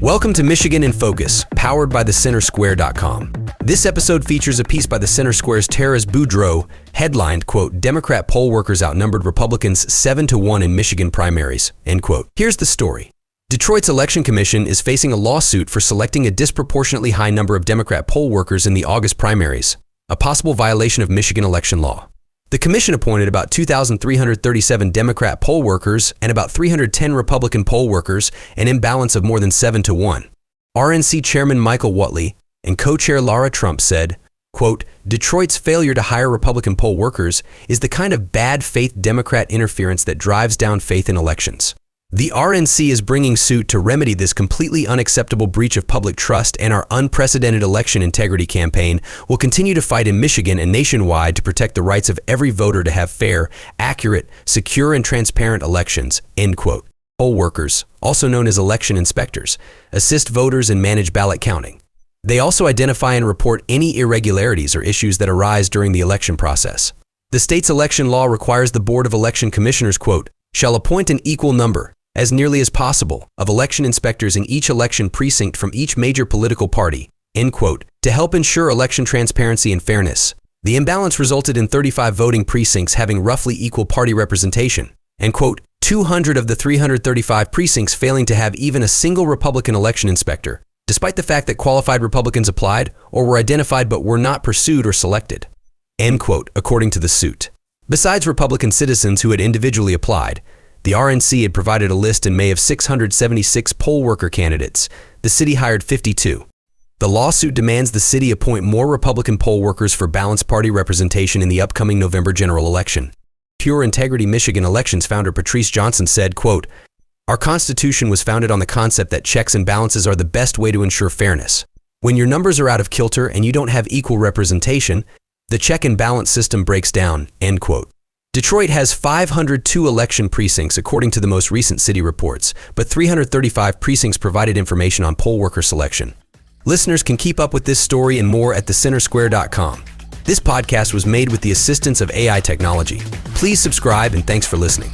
Welcome to Michigan in Focus, powered by thecentersquare.com. This episode features a piece by the Center Square's Terrace Boudreau, headlined, quote, "Democrat poll workers outnumbered Republicans 7-1 in Michigan primaries," end quote. Here's the story. Detroit's election commission is facing a lawsuit for selecting a disproportionately high number of Democrat poll workers in the August primaries, a possible violation of Michigan election law. The commission appointed about 2,337 Democrat poll workers and about 310 Republican poll workers, an imbalance of more than 7-1. RNC Chairman Michael Whatley and co-chair Laura Trump said, quote, "Detroit's failure to hire Republican poll workers is the kind of bad faith Democrat interference that drives down faith in elections. The RNC is bringing suit to remedy this completely unacceptable breach of public trust, and our unprecedented election integrity campaign will continue to fight in Michigan and nationwide to protect the rights of every voter to have fair, accurate, secure, and transparent elections," end quote. Poll workers, also known as election inspectors, assist voters and manage ballot counting. They also identify and report any irregularities or issues that arise during the election process. The state's election law requires the Board of Election Commissioners, quote, "shall appoint an equal number, as nearly as possible, of election inspectors in each election precinct from each major political party," end quote, to help ensure election transparency and fairness. The imbalance resulted in 35 voting precincts having roughly equal party representation, and quote, 200 of the 335 precincts failing to have even a single Republican election inspector, despite the fact that qualified Republicans applied or were identified but were not pursued or selected, end quote, according to the suit. Besides Republican citizens who had individually applied, the RNC had provided a list in May of 676 poll worker candidates. The city hired 52. The lawsuit demands the city appoint more Republican poll workers for balanced party representation in the upcoming November general election. Pure Integrity Michigan Elections founder Patrice Johnson said, quote, "Our Constitution was founded on the concept that checks and balances are the best way to ensure fairness. When your numbers are out of kilter and you don't have equal representation, the check and balance system breaks down," end quote. Detroit has 502 election precincts according to the most recent city reports, but 335 precincts provided information on poll worker selection. Listeners can keep up with this story and more at thecentersquare.com. This podcast was made with the assistance of AI technology. Please subscribe and thanks for listening.